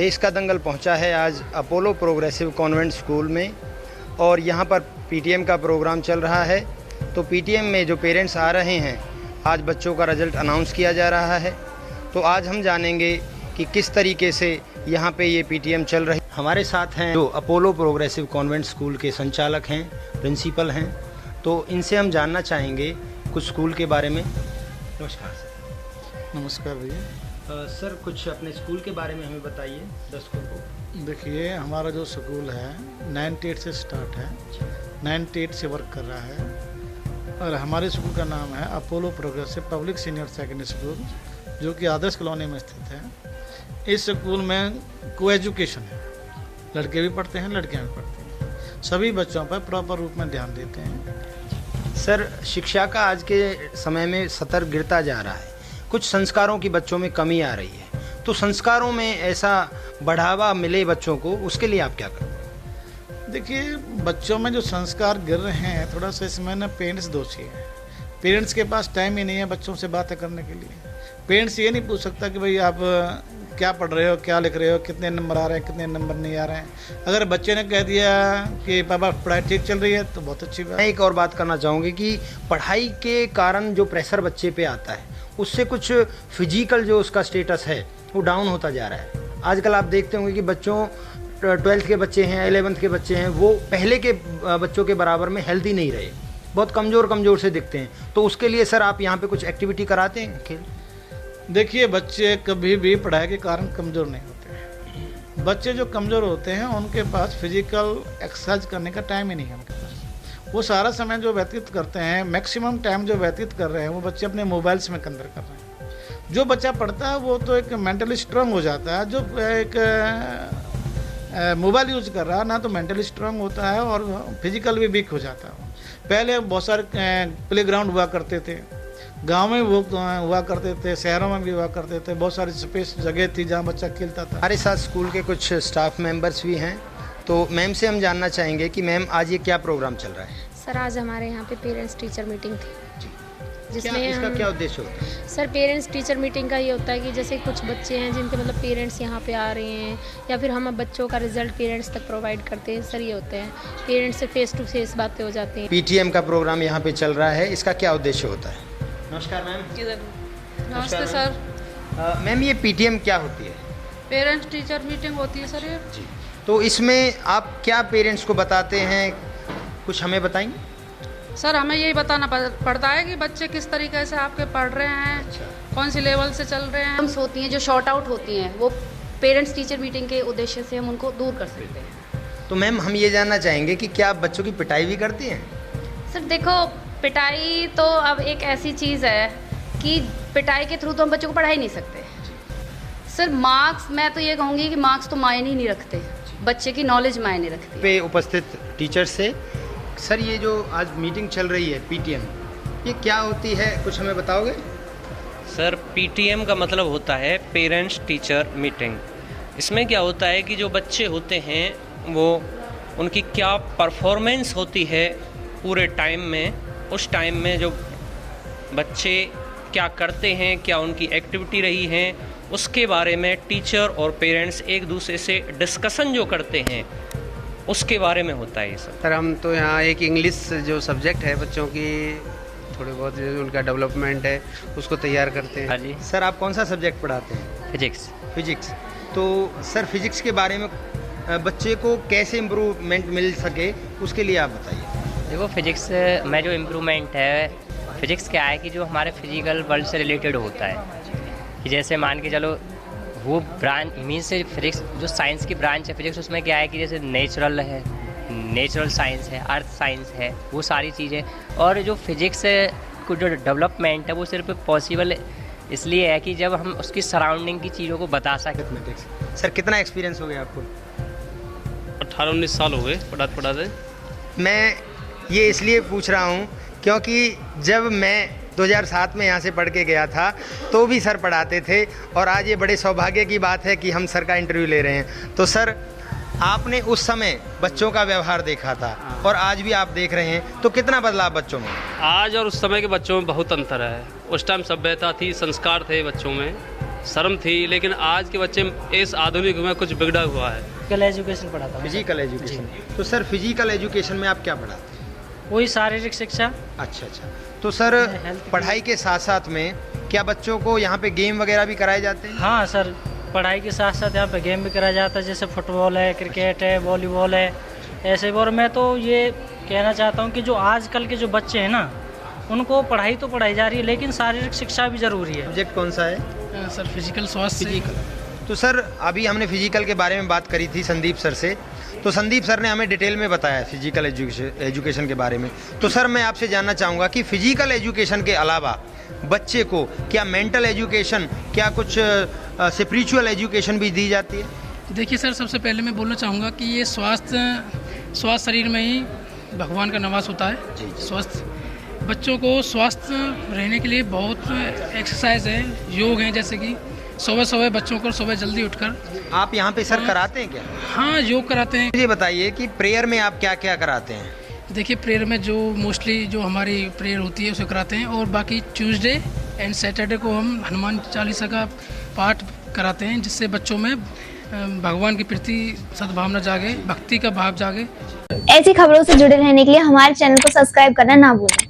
देश का दंगल पहुंचा है आज अपोलो प्रोग्रेसिव कॉन्वेंट स्कूल में और यहां पर पीटीएम का प्रोग्राम चल रहा है। तो पीटीएम में जो पेरेंट्स आ रहे हैं, आज बच्चों का रिज़ल्ट अनाउंस किया जा रहा है। तो आज हम जानेंगे कि किस तरीके से यहां पे ये पीटीएम चल रही। हमारे साथ हैं जो अपोलो प्रोग्रेसिव कॉन्वेंट स्कूल के संचालक हैं, प्रिंसिपल हैं। तो इनसे हम जानना चाहेंगे कुछ स्कूल के बारे में। नमस्कार सर। नमस्कार भैया। सर कुछ अपने स्कूल के बारे में हमें बताइए दर्शकों को। देखिए, हमारा जो स्कूल है 98 से स्टार्ट है, 98 से वर्क कर रहा है और हमारे स्कूल का नाम है Apollo progressive public senior secondary school, जो कि आदर्श कॉलोनी में स्थित है। इस स्कूल में को एजुकेशन है, लड़के भी पढ़ते हैं, लड़कियां भी पढ़ती हैं। सभी बच्चों पर प्रॉपर रूप में ध्यान देते हैं। सर, शिक्षा का आज के समय में स्तर गिरता जा रहा है, कुछ संस्कारों की बच्चों में कमी आ रही है। तो संस्कारों में ऐसा बढ़ावा मिले बच्चों को, उसके लिए आप क्या करें? देखिए, बच्चों में जो संस्कार गिर रहे हैं, थोड़ा सा इसमें ना पेरेंट्स दोषी है। पेरेंट्स के पास टाइम ही नहीं है बच्चों से बातें करने के लिए। पेरेंट्स ये नहीं पूछ सकता कि भाई आप क्या पढ़ रहे हो, क्या लिख रहे हो, कितने नंबर आ रहे हैं, कितने नंबर नहीं आ रहे हैं। अगर बच्चे ने कह दिया कि पापा पढ़ाई ठीक चल रही है तो बहुत अच्छी बात। मैं एक और बात करना चाहूँगी कि पढ़ाई के कारण जो प्रेशर बच्चे पे आता है, उससे कुछ फिजिकल जो उसका स्टेटस है वो डाउन होता जा रहा है। आजकल आप देखते होंगे कि बच्चों 12th के बच्चे हैं, 11th के बच्चे हैं, वो पहले के बच्चों के बराबर में हेल्दी नहीं रहे, बहुत कमज़ोर से दिखते हैं। तो उसके लिए सर आप यहाँ पे कुछ एक्टिविटी कराते हैं, खेल? देखिए, बच्चे कभी भी पढ़ाई के कारण कमज़ोर नहीं होते हैं। बच्चे जो कमज़ोर होते हैं उनके पास फिजिकल एक्सरसाइज करने का टाइम ही नहीं है उनके पास। वो सारा समय जो व्यतीत करते हैं, मैक्सिमम टाइम जो व्यतीत कर रहे हैं, वो बच्चे अपने मोबाइल्स में कंदर कर रहे हैं। जो बच्चा पढ़ता है वो तो एक मेंटली स्ट्रांग हो जाता है, जो एक मोबाइल यूज़ कर रहा है ना, तो मेंटली स्ट्रांग होता है और फिजिकल भी वीक हो जाता है। पहले बहुत सारे प्ले ग्राउंड हुआ करते थे, गांव में वो हुआ करते थे, शहरों में भी हुआ करते थे। बहुत सारी स्पेस जगह थी जहां बच्चा खेलता था। हमारे साथ स्कूल के कुछ स्टाफ मेंबर्स भी हैं। तो मैम से हम जानना चाहेंगे कि मैम आज ये क्या प्रोग्राम चल रहा है? सर, आज हमारे यहाँ पे पेरेंट्स टीचर मीटिंग थी, जिसमें इसका क्या उद्देश्य होता है? सर, पेरेंट्स टीचर मीटिंग का ये होता है कि जैसे कुछ बच्चे हैं जिनके मतलब पेरेंट्स यहाँ पे आ रहे हैं, या फिर हम बच्चों का रिजल्ट पेरेंट्स तक प्रोवाइड करते हैं। सर, ये होते हैं पेरेंट्स से फेस टू फेस बातें हो जाती हैं। पीटीएम का प्रोग्राम यहाँ पे चल रहा है, इसका क्या उद्देश्य होता है? नमस्कार मैम। नमस्ते सर। मैम, ये पीटीएम क्या होती है? पेरेंट्स टीचर मीटिंग होती है सर ये। जी, तो इसमें आप क्या पेरेंट्स को बताते हैं, कुछ हमें बताएंगे? सर, हमें यही बताना पड़ता है कि बच्चे किस तरीके से आपके पढ़ रहे हैं, कौन सी लेवल से चल रहे हैं। प्रॉब्लम्स होती हैं जो शॉर्ट आउट होती हैं, वो पेरेंट्स टीचर मीटिंग के उद्देश्य से हम उनको दूर कर सकते हैं। तो मैम, हम ये जानना चाहेंगे कि क्या आप बच्चों की पिटाई भी करती हैं? सर देखो, पिटाई तो अब एक ऐसी चीज़ है कि पिटाई के थ्रू तो हम बच्चों को पढ़ा ही नहीं सकते। सर, मार्क्स, मैं तो ये कहूँगी कि मार्क्स तो मायने ही नहीं रखते, बच्चे की नॉलेज मायने रखती है। पे उपस्थित टीचर से सर, ये जो आज मीटिंग चल रही है पीटीएम, ये क्या होती है, कुछ हमें बताओगे? सर, पीटीएम का मतलब होता है पेरेंट्स टीचर मीटिंग। इसमें क्या होता है कि जो बच्चे होते हैं वो उनकी क्या परफॉर्मेंस होती है पूरे टाइम में, उस टाइम में जो बच्चे क्या करते हैं, क्या उनकी एक्टिविटी रही है, उसके बारे में टीचर और पेरेंट्स एक दूसरे से डिस्कशन जो करते हैं, उसके बारे में होता है ये सब। सर, हम तो यहाँ एक इंग्लिश जो सब्जेक्ट है बच्चों की, थोड़ी बहुत उनका डेवलपमेंट है, उसको तैयार करते हैं। हाँ जी। सर, आप कौन सा सब्जेक्ट पढ़ाते हैं? फिजिक्स। तो सर, फिजिक्स के बारे में बच्चे को कैसे इम्प्रूवमेंट मिल सके, उसके लिए आप बताइए। देखो, फिजिक्स में जो इम्प्रूवमेंट है, फिजिक्स क्या है कि जो हमारे फिजिकल वर्ल्ड से रिलेटेड होता है, कि जैसे मान के चलो वो ब्रांच मीन्स से फिजिक्स जो साइंस की ब्रांच है फिजिक्स, उसमें क्या है कि जैसे नेचुरल साइंस है, अर्थ साइंस है, वो सारी चीज़ें। और जो फिजिक्स को जो डेवलपमेंट है वो सिर्फ पॉसिबल इसलिए है कि जब हम उसकी सराउंडिंग की चीज़ों को बता सकें। सर, कितना एक्सपीरियंस हो गया आपको? 18-19 साल हो गए पढ़ाते। मैं ये इसलिए पूछ रहा हूँ क्योंकि जब मैं 2007 में यहाँ से पढ़ के गया था तो भी सर पढ़ाते थे, और आज ये बड़े सौभाग्य की बात है कि हम सर का इंटरव्यू ले रहे हैं। तो सर, आपने उस समय बच्चों का व्यवहार देखा था और आज भी आप देख रहे हैं, तो कितना बदलाव बच्चों में? आज और उस समय के बच्चों में बहुत अंतर है। उस टाइम सभ्यता थी, संस्कार थे बच्चों में, शर्म थी, लेकिन आज के बच्चे इस आधुनिक युग में कुछ बिगड़ा हुआ है। फिजिकल एजुकेशन पढ़ाता हूँ। Physical education. तो सर फिजिकल एजुकेशन में आप क्या पढ़ाते हैं? वही शारीरिक शिक्षा। अच्छा। तो सर पढ़ाई के साथ साथ में क्या बच्चों को यहाँ पे गेम वगैरह भी कराए जाते हैं? हाँ सर, पढ़ाई के साथ साथ यहाँ पे गेम भी कराया जाता है, जैसे फुटबॉल है, क्रिकेट है, वॉलीबॉल है, ऐसे। और मैं तो ये कहना चाहता हूँ कि जो आजकल के जो बच्चे हैं ना, उनको पढ़ाई तो पढ़ाई जा रही है, लेकिन शारीरिक शिक्षा भी ज़रूरी है। सब्जेक्ट कौन सा है? सर फिजिकल, स्वास्थ्य। फिजिकल। तो सर अभी हमने फिजिकल के बारे में बात करी थी संदीप सर से, तो संदीप सर ने हमें डिटेल में बताया फिजिकल एजुकेशन के बारे में। तो सर मैं आपसे जानना चाहूँगा कि फिजिकल एजुकेशन के अलावा बच्चे को क्या मेंटल एजुकेशन, क्या कुछ स्पिरिचुअल एजुकेशन भी दी जाती है? देखिए सर, सबसे पहले मैं बोलना चाहूँगा कि ये स्वास्थ्य शरीर में ही भगवान का निवास होता है। स्वस्थ बच्चों को स्वस्थ रहने के लिए बहुत एक्सरसाइज है, योग है, जैसे कि सुबह बच्चों को सुबह जल्दी उठकर। आप यहाँ पे सर कराते हैं क्या? हाँ, योग कराते हैं। मुझे बताइए कि प्रेयर में आप क्या क्या कराते हैं? देखिए, प्रेयर में जो मोस्टली जो हमारी प्रेयर होती है उसे कराते हैं, और बाकी ट्यूसडे एंड सैटरडे को हम हनुमान चालीसा का पाठ कराते हैं, जिससे बच्चों में भगवान के प्रति सद्भावना जागे, भक्ति का भाव जागे। ऐसी खबरों से जुड़े रहने के लिए हमारे चैनल को सब्सक्राइब करना ना भूलें।